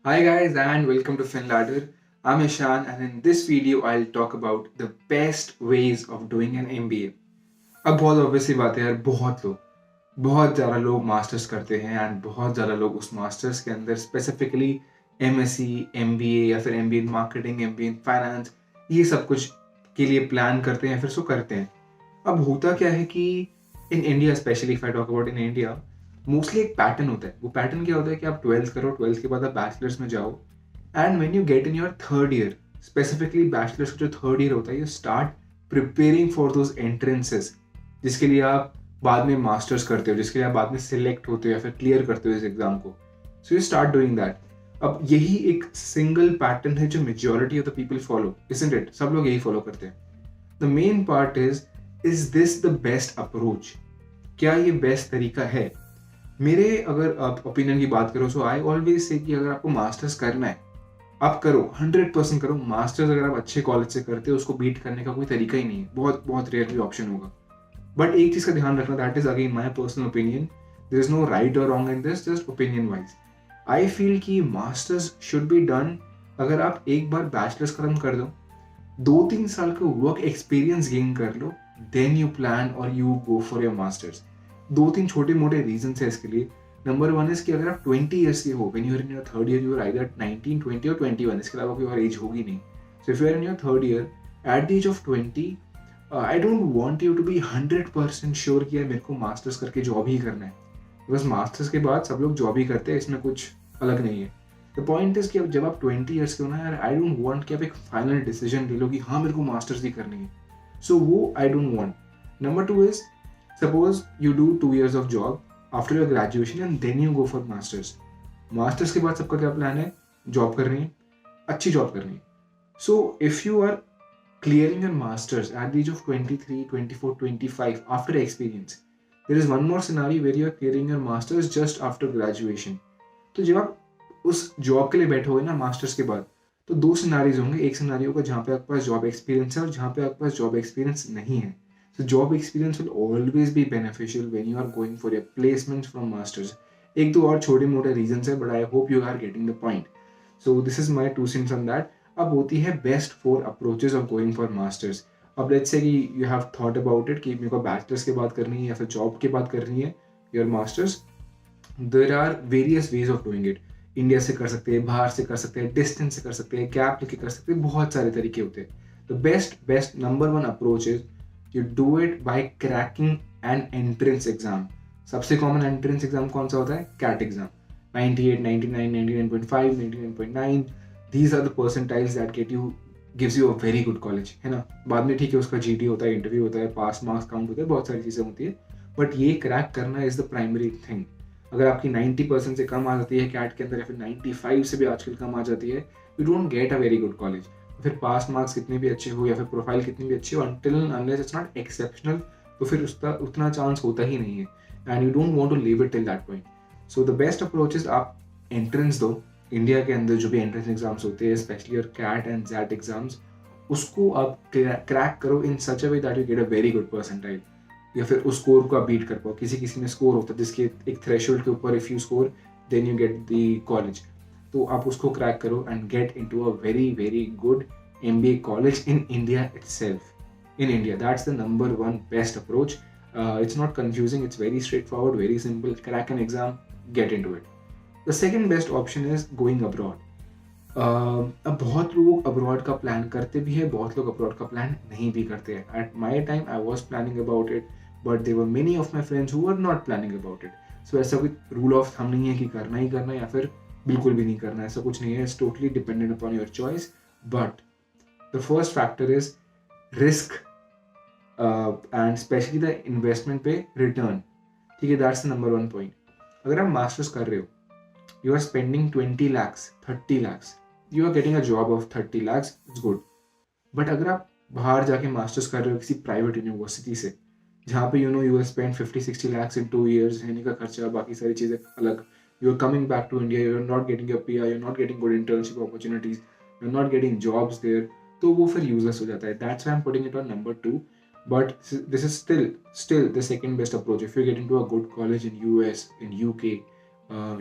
Hi guys and welcome to FinLadder. I'm ISHAAN and in this video I'll talk about the best ways of doing an MBA. अब बहुत obviously बात है यार बहुत ज़्यादा लोग मास्टर्स करते हैं एंड बहुत ज़्यादा लोग उस मास्टर्स के अंदर स्पेसिफिकली MSc, MBA या फिर MBA in marketing, MBA in finance ये सब कुछ के लिए प्लान करते हैं फिर सो करते हैं. अब होता क्या है कि in India specially if I talk about in India mostly एक पैटर्न होता है. वो पैटर्न क्या होता है कि आप 12th करो, 12th के बाद आप बैचलर्स में जाओ and when you get in your third year, specifically bachelors का जो थर्ड ईयर होता है, you start preparing for those entrances जिसके लिए आप बाद में मास्टर्स करते हो, जिसके लिए आप बाद में सिलेक्ट होते हो या फिर क्लियर करते हो इस एग्जाम को. So you start doing that. अब यही एक सिंगल पैटर्न है जो majority of the people follow, isn't it? सब लोग यही फॉलो करते हैं. The main part is this the best approach? क्या ये बेस्ट तरीका है? मेरे अगर आप ओपिनियन की बात करो, सो आई ऑलवेज से कि अगर आपको मास्टर्स करना है आप करो, 100% करो. मास्टर्स अगर आप अच्छे कॉलेज से करते हो उसको बीट करने का कोई तरीका ही नहीं है, बहुत बहुत रेयरली ऑप्शन होगा. बट एक चीज का ध्यान रखना, that is again my personal opinion. There is no right और wrong in this, just opinion wise. I feel कि मास्टर्स शुड बी डन अगर आप एक बार बैचलर्स खत्म कर दो, 2-3 साल का वर्क एक्सपीरियंस गेन कर लो, देन यू प्लान और you go for your masters. 2-3 छोटे मोटे रीजन है इसके लिए. नंबर वन इज कि अगर आप 20 ईयर्स के हो, when you are in your third year, you are either 19, 20 और 21, इसके अलावा कोई और एज होगी नहीं. So if you are in your third year at the age of 20, I don't want you to be 100% sure कि यार मेरे को मास्टर्स करके जॉब ही करना है. बिकॉज मास्टर्स के बाद सब लोग जॉब ही करते हैं, इसमें कुछ अलग नहीं है. द पॉइंट इज कि अब जब आप 20 ईयर्स के हो ना यार, आई डोंट वांट कि आप एक फाइनल डिसीजन ले लो कि हाँ मेरे को मास्टर्स ही करनी है. सो वो आई don't want. Number two is, suppose you do 2 years of job after your graduation and then you go for masters. Masters के बाद सबका क्या प्लान है? जॉब करनी है, अच्छी जॉब करनी है. So if you are clearing your masters at the age of 23, 24, 25 after experience, there is one more scenario where you are clearing your masters just after graduation. तो जब आप उस जॉब के लिए बैठोगे ना मास्टर्स के बाद, तो दो सिनारीज होंगे. एक सिनारी होगा जहाँ पे आपके पास जॉब एक्सपीरियंस है और जहाँ पे आपके पास जॉब एक्सपीरियंस नहीं है. So job experience will always be beneficial when you are going for your placements from masters. एक दो और छोटे मोटे reasons है, but I hope you are getting the point. So this is my 2 cents on that. अब होती है best 4 approaches of going for masters. अब let's say कि you have thought about it कि मेरे को bachelor's के बाद करनी है या फिर job के बाद करनी है your masters. There are various ways of doing it. India से कर सकते हैं, बाहर से कर सकते हैं, डिस्टेंस से कर सकते हैं, गैप लेके कर सकते हैं, बहुत सारे तरीके होते हैं. The best number 1 approach is you do it by cracking an entrance exam. सबसे कॉमन एंट्रेंस एग्जाम कौन सा होता है? CAT exam. 98, 99, 99.5, 99.9, these are the percentiles that get you, gives you a very good college, है ना. बाद में ठीक है उसका GT होता है, इंटरव्यू होता है, पास मार्क्स काउंट होते हैं, बहुत सारी चीज़ें होती है, बट ये क्रैक करना इज द प्राइमरी थिंग. अगर आपकी 90% से कम आ जाती है कैट के अंदर या फिर 95 से भी आजकल कम आ जाती है, you don't get a very good college. फिर पास मार्क्स कितने भी अच्छे हो या फिर प्रोफाइल कितनी भी अच्छी हो, until unless it's not exceptional, तो फिर उसका उतना चांस होता ही नहीं है and you don't want to leave it till that point. So the best approach is आप एंट्रेंस दो. इंडिया के अंदर जो भी एंट्रेंस एग्जाम्स होते हैं, स्पेशली और कैट एंड जैट एग्जाम्स, उसको आप क्रैक करो in such a way that you get a very good percentile, या फिर उस स्कोर को आप बीट कर पाओ. किसी किसी में स्कोर होता है जिसके एक थ्रेशोल्ड के ऊपर if you score then you get the college. तो आप उसको क्रैक करो and get into a very very good MBA college in India itself. In India, that's the number 1 best approach. It's not confusing, it's very straightforward, very simple. Crack an exam, get into it. The second best option is going abroad. अब बहुत लोग abroad का plan करते भी है, बहुत लोग abroad का प्लान नहीं भी करते हैं. At my time I was planning about it, but there were many of my friends who were not planning about it. So ऐसा कोई रूल ऑफ थंब नहीं है कि करना ही करना या फिर बिल्कुल भी नहीं करना, ऐसा कुछ नहीं है. It's totally dependent upon your choice. But the first factor is risk and especially the investment पे return. ठीक है, that's the number 1 point. अगर आप मास्टर्स कर रहे हो, you are spending 20 lakhs, 30 lakhs, you are getting a job of 30 lakhs, it's good. but अगर आप बाहर जाके मास्टर्स कर रहे हो किसी प्राइवेट यूनिवर्सिटी से, जहाँ पे you will spend 50-60 lakhs in 2 years, रहने का खर्चा, बाकी सारी चीज़ें अलग, you are coming back to India, you are not getting your PR, you are not getting good internship opportunities, you are not getting jobs there, तो वो फिर यूजलेस हो जाता है. That's why I am putting it on number 2. But this is still the second best approach. If you get into a good college in US, in UK,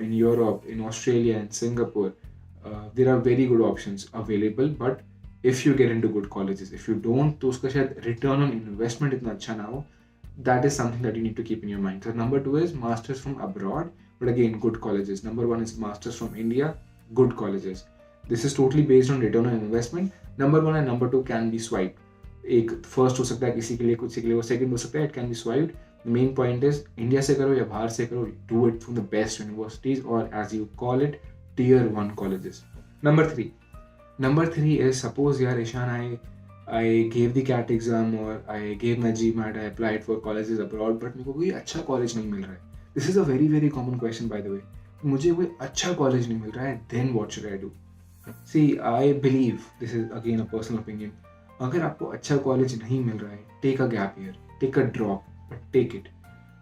in Europe, in Australia, in Singapore, there are very good options available, but if you get into good colleges, if you don't तो उसका शायद return on investment इतना अच्छा ना हो. That is something that you need to keep in your mind. So number 2 is masters from abroad, but again good colleges. Number 1 is masters from India, good colleges. This is totally based on return on investment. Number 1 and number 2 can be swiped. एक first हो सकता है किसी के लिए, कुछ के लिए वो सेकंड हो सकता है. It can be swiped. Main point is India से करो या बाहर से करो, do it from the best universities और as you call it tier 1 colleges. Number 3 is, suppose यार Ishan, I gave the CAT exam or I gave my GMAT, I applied for colleges abroad, but मेरे को कोई अच्छा college नहीं मिल रहा है. This is a very very common question by the way. मुझे कोई अच्छा कॉलेज नहीं मिल रहा है, then what should I do? See, I believe, this is again a personal opinion, अगर आपको अच्छा कॉलेज नहीं मिल रहा है, take a gap year, take a drop, but take it.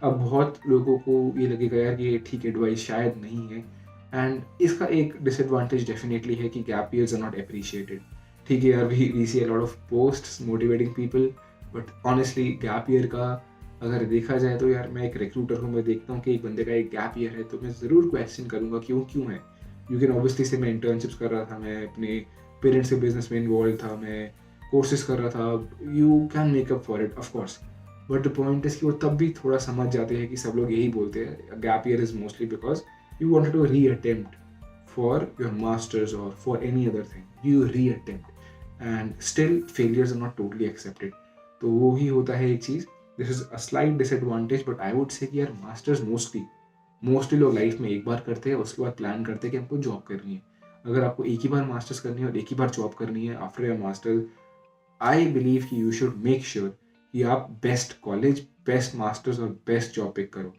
अब बहुत लोगों को ये लगेगा यार कि ये ठीक एडवाइस शायद नहीं है, एंड इसका एक डिसएडवांटेज डेफिनेटली है कि gap years are not appreciated. ठीक है यार, we see a lot of posts motivating people, but honestly gap year का अगर देखा जाए तो यार मैं एक रिक्रूटर हूँ, मैं देखता हूँ कि एक बंदे का एक गैप ईयर है तो मैं ज़रूर क्वेश्चन करूँगा क्यों है. यू कैन ऑब्वियसली से मैं इंटर्नशिप्स कर रहा था, मैं अपने पेरेंट्स के बिजनेस में इन्वॉल्व था, मैं कोर्सेज कर रहा था, you can make up for it of course. But the point is कि वो तब भी थोड़ा समझ जाते हैं कि सब लोग यही बोलते हैं gap year is mostly because you wanted to re-attempt for your masters or for any other thing. You re-attempt and still failures are not totally accepted. तो वो ही होता है एक चीज़. This is a slight disadvantage, but I would say कि यार masters mostly लोग life में एक बार करते हैं, उसके बाद प्लान करते हैं कि हमको जॉब करनी है. अगर आपको एक ही बार मास्टर्स करनी है और एक ही बार जॉब करनी है after your masters, I believe कि यू शुड मेक श्योर कि आप बेस्ट कॉलेज, बेस्ट मास्टर्स और बेस्ट जॉब पिक करो.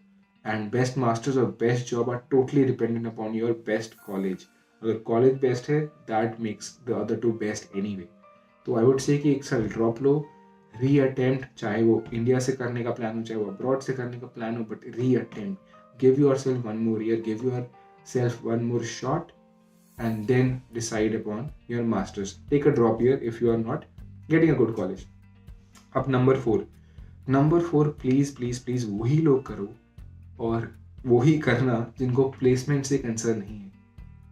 And best masters or best job are totally dependent upon your best college. अगर कॉलेज बेस्ट है, that makes the other two best anyway. तो I would say कि एक साल drop लो, री-अटेम्प्ट, चाहे वो इंडिया से करने का प्लान हो, चाहे वो अब्रॉड से करने का प्लान हो, but reattempt. Give yourself one more year, give yourself one more shot, and then decide upon your masters. Take a drop year if you are not getting a good college. अब number 4 please वही लोग करो और वही करना जिनको placement से concern नहीं है.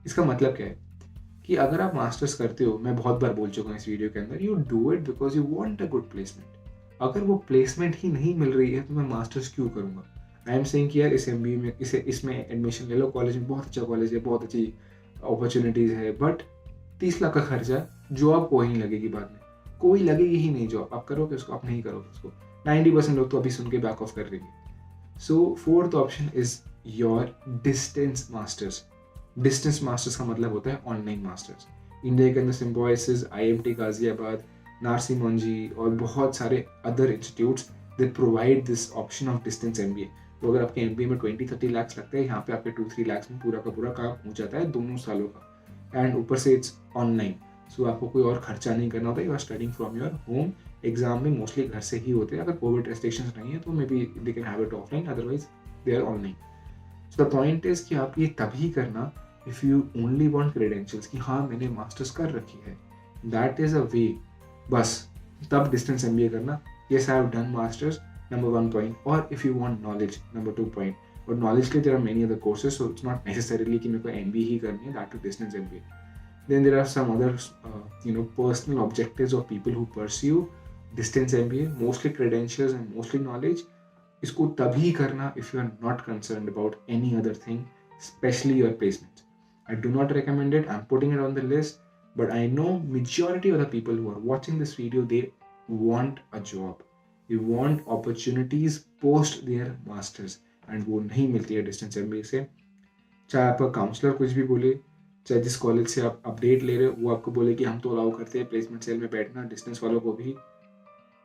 इसका मतलब क्या है कि अगर आप मास्टर्स करते हो, मैं बहुत बार बोल चुका हूँ इस वीडियो के अंदर, you do it because you want a good placement. अगर वो प्लेसमेंट ही नहीं मिल रही है तो मैं मास्टर्स क्यों करूँगा. आई एम सेइंग कि यार इस MBA में इसमें एडमिशन ले लो, कॉलेज में बहुत अच्छा कॉलेज है, बहुत अच्छी अपॉर्चुनिटीज़ है, बट 30 लाख का खर्चा, जॉब को ही नहीं लगेगी बाद में, कोई लगेगी ही नहीं जॉब. आप करोगे उसको, आप नहीं करोगे उसको. 90% लोग तो अभी सुन के बैक ऑफ कर रही है. So fourth option is your distance masters. Distance masters का मतलब होता है ऑनलाइन मास्टर्स. इंडिया के अंदर सिम्बोसिस, IMT गाजियाबाद, नारसी मंजी और बहुत सारे other institutes they provide this option of distance MBA. तो अगर आपके MBA में 20-30 लाख लगता है, यहाँ पे आपके 2-3 लाख में पूरा का पूरा काम हो जाता है 2 सालों का. एंड ऊपर से इट्स ऑनलाइन, सो आपको कोई और खर्चा नहीं करना होता. You are studying from your home. Exam में मोस्टली घर से ही होते हैं. अगर कोविड रेस्ट्रिक्शंस नहीं है तो may be they can have it offline, otherwise they are online. So the point is कि आप ये तभी करना if you only want credentials कि हाँ मैंने मास्टर्स कर रखी है, दैट इज़ अ वे. बस तब डिस्टेंस MBA करना. Yes I have done masters, number 1 point. और if you want knowledge, number 2 point. और नॉलेज के लिए there are many other courses, so it's not necessarily कि मेरे को MBA ही करनी है, that too distance MBA. Then there are some other personal objectives of people who pursue distance MBA, mostly credentials and mostly knowledge. इसको तभी करना if you are not concerned about any other thing, especially your placements. I do not recommend it. I'm putting it on the list, but I know majority of the people who are watching this video, they want a job. They want opportunities post their masters, and वो नहीं मिलती है distance MBA से. चाहे आपका counsellor कुछ भी बोले, चाहे जिस कॉलेज से आप अपडेट ले रहे हो वो आपको बोले कि हम तो अलाउ करते हैं प्लेसमेंट सेल में बैठना, डिस्टेंस वालों को भी,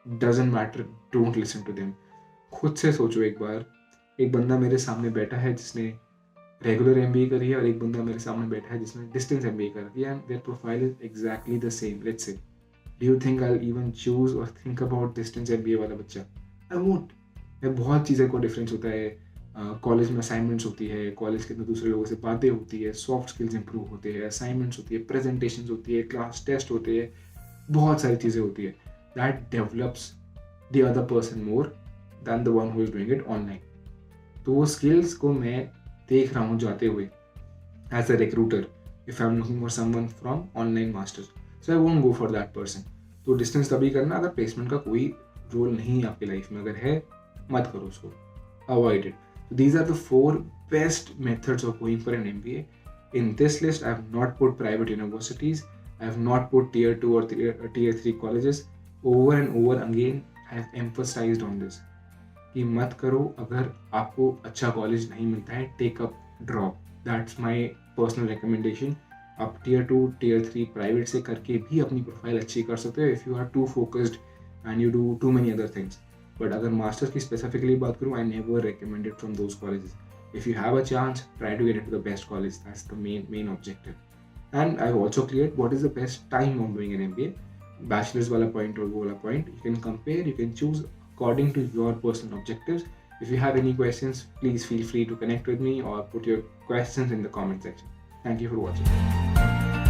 doesn't matter, don't listen to them. खुद से सोचो एक बार. एक बंदा मेरे सामने बैठा है जिसने रेगुलर MBA करी है और एक बंदा मेरे सामने बैठा है जिसने डिस्टेंस MBA करी है, and there profile is exactly the same. Let's say, do you think I will even choose और थिंक अबाउट डिस्टेंस MBA वाला बच्चा? I won't. बहुत चीज़ें को डिफरेंस होता है. कॉलेज में असाइनमेंट्स होती है, कॉलेज के अंदर दूसरे लोगों से बातें होती है, सॉफ्ट स्किल्स इंप्रूव होते हैं, असाइनमेंट्स होती है, प्रेजेंटेशंस होती है, क्लास टेस्ट होते हैं, बहुत सारी चीज़ें होती है. That develops the other person more than the one who is doing it online. तो वो स्किल्स को मैं देख रहा हूँ जाते हुए as a recruiter. if I'm looking for someone from online masters, so I won't go for that person. तो डिस्टेंस तभी करना अगर प्लेसमेंट का कोई रोल नहीं है आपकी लाइफ में, अगर है मत करो उसको, avoid it. These are the 4 best methods of going for an MBA. In this list, I have not put private universities. I have not put tier 2 or tier 3 colleges. Over and over again, I have emphasized on this. कि मत करो अगर आपको अच्छा college नहीं मिलता है, take up drop. That's my personal recommendation. आप tier 2 tier 3 प्राइवेट से करके भी अपनी प्रोफाइल अच्छी कर सकते हो if you are too focused and you do too many other things. But अगर मास्टर्स की स्पेसिफिकली बात करूँ, I never recommended from those colleges. If you have a chance, try to get into the best college. That's the main objective. And I also clear what is the best time of doing an MBA. Bachelors वाला point और वो वाला point, you can compare, you can choose according to your personal objectives. If you have any questions, please feel free to connect with me or put your questions in the comment section. Thank you for watching.